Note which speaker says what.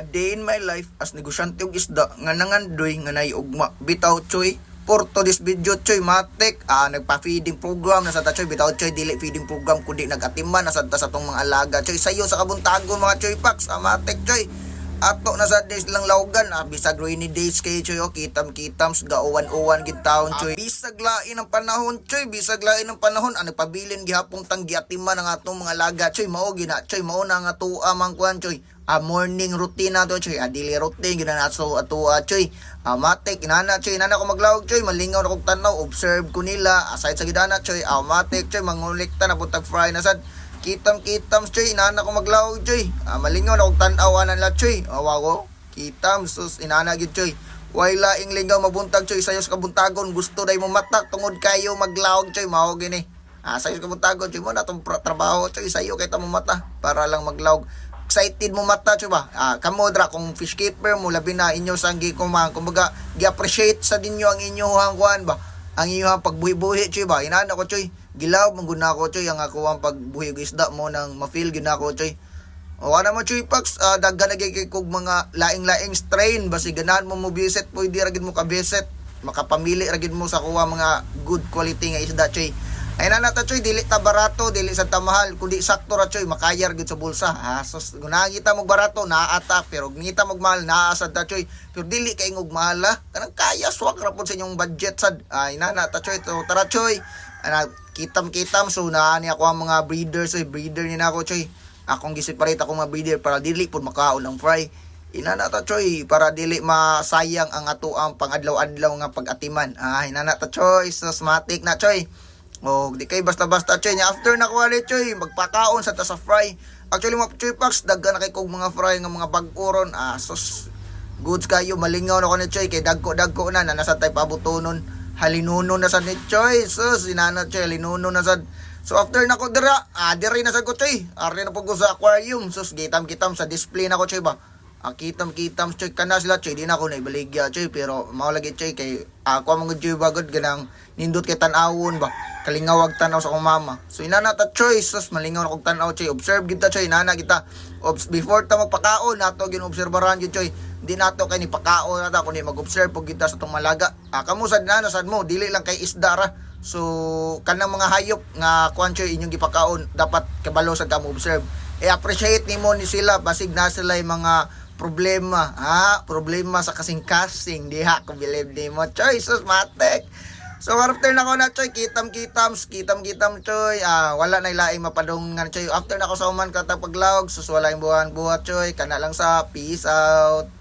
Speaker 1: A day in my life as negosyante og isda nga nangandoy nga nay ugma bitaw choy for to this video choy matik nagpa-feeding program na sa ta choy bitaw choy dili feeding program kundi nag-atiman na sa tong mga alaga choy sayo sa kabuntagon mga choy packs matik choy ato na sa days lang lawgan bisag rainy days kay choy kitam gauwan-uwan gid taon choy bisag lain ang panahon choy bisag lain ang panahon pabilin gihapon tang giatiman ang atong mga alaga choy mao gina choy mao na nga tuwa man kuan choy morning routine na to choy daily routine gina na so atua choy matik inana choy inana ko maglawag choy malingaw na kog tanaw observe ko nila aside sa gidana choy matik choy mangolekta na butag fry na sad kitam choy inana ko maglawag choy malingaw na kog tan-aw anan la choy wago kitam sus inana gid choy way laing lingaw mabuntag choy sayo sa kabuntagon gusto day mo matak tungod kayo maglawag choy mao gini sayo sa kabuntagon choy mo na tong trabaho choy sayo kay ta mo mata para lang maglawag excited mo mata choy ba kamo dra kung fish keeper mo labi na inyo sanggi kumang kumbaga gi-appreciate sa dinyo ang inyong kuan ba ang inyong pagbuhi-buhi choy ba inana ko choy gilaw mangguna ko choy ang ako ang pagbuhi og isda mo nang ma-feel gina ko choy o ana mo choy packs daghan na kay kog mga laing-laing strain basi ganahan mo mo visit pwede ra gid mo ka visit makapamili ra gid mo sa kuha mga good quality nga isda choy ay nanata choy dili ta barato dili sa tamahal kundi sakto ra choy makayar gid sa bulsa sus gunangita mo barato naata pero ngita mo mahal naasad ta choy pero dili kay ngog mahal kanang kaya swak ra pud sa inyong budget sad ay nanata choy to tara choy kitam so naani ako ang mga breeders breeder ni nako choy akong giseparate ako mga breeder para dili pud makaon ang fry inanata choy para dili masayang ang ato ang pangadlaw-adlaw nga pag-atiman inanata choy sasmatic na choy di kay basta-basta choy nya after na kuwali choy magpakaon sa ta sa fry actually mga choy packs daghan na kay kog mga fry nga mga bag-oron sus goods kayo malingaw na ko ni choy kay dagko na nasa tay pabutonon halinuno na sad ni choy sus inana choy halinuno na sad so after na ko dira diri na sad ko choy ari na pug ko sa aquarium sus gitam sa display na ko choy ba kitam choy kana sila choy di na ako naibaligya choy pero mao lagi choy kay ako mga choy bagod ganang nindot kay tan-awon ba kalingawag tanaw sa akong mama so inana ta choy sus malingaw na kog tan-aw choy observe gid ta choy inana kita before ta magpakaon nato ginobserbaran gid choy di nato kay ni pakaon nata kundi mag-observe pug kita sa tong malaga kamo sad na sad mo dili lang kay isda ra so kanang mga hayop nga kuan choy inyong gipakaon dapat kabalo sad kamo observe appreciate nimo ni sila basig na sila mga problema sa kasing-kasing diha ko believe nimo choy sus matek so after na ko na choy kitam choy wala na ilaing mapadungan choy after na ko sa uman katag paglawag sus wala yung buhat choy kana lang sa peace out.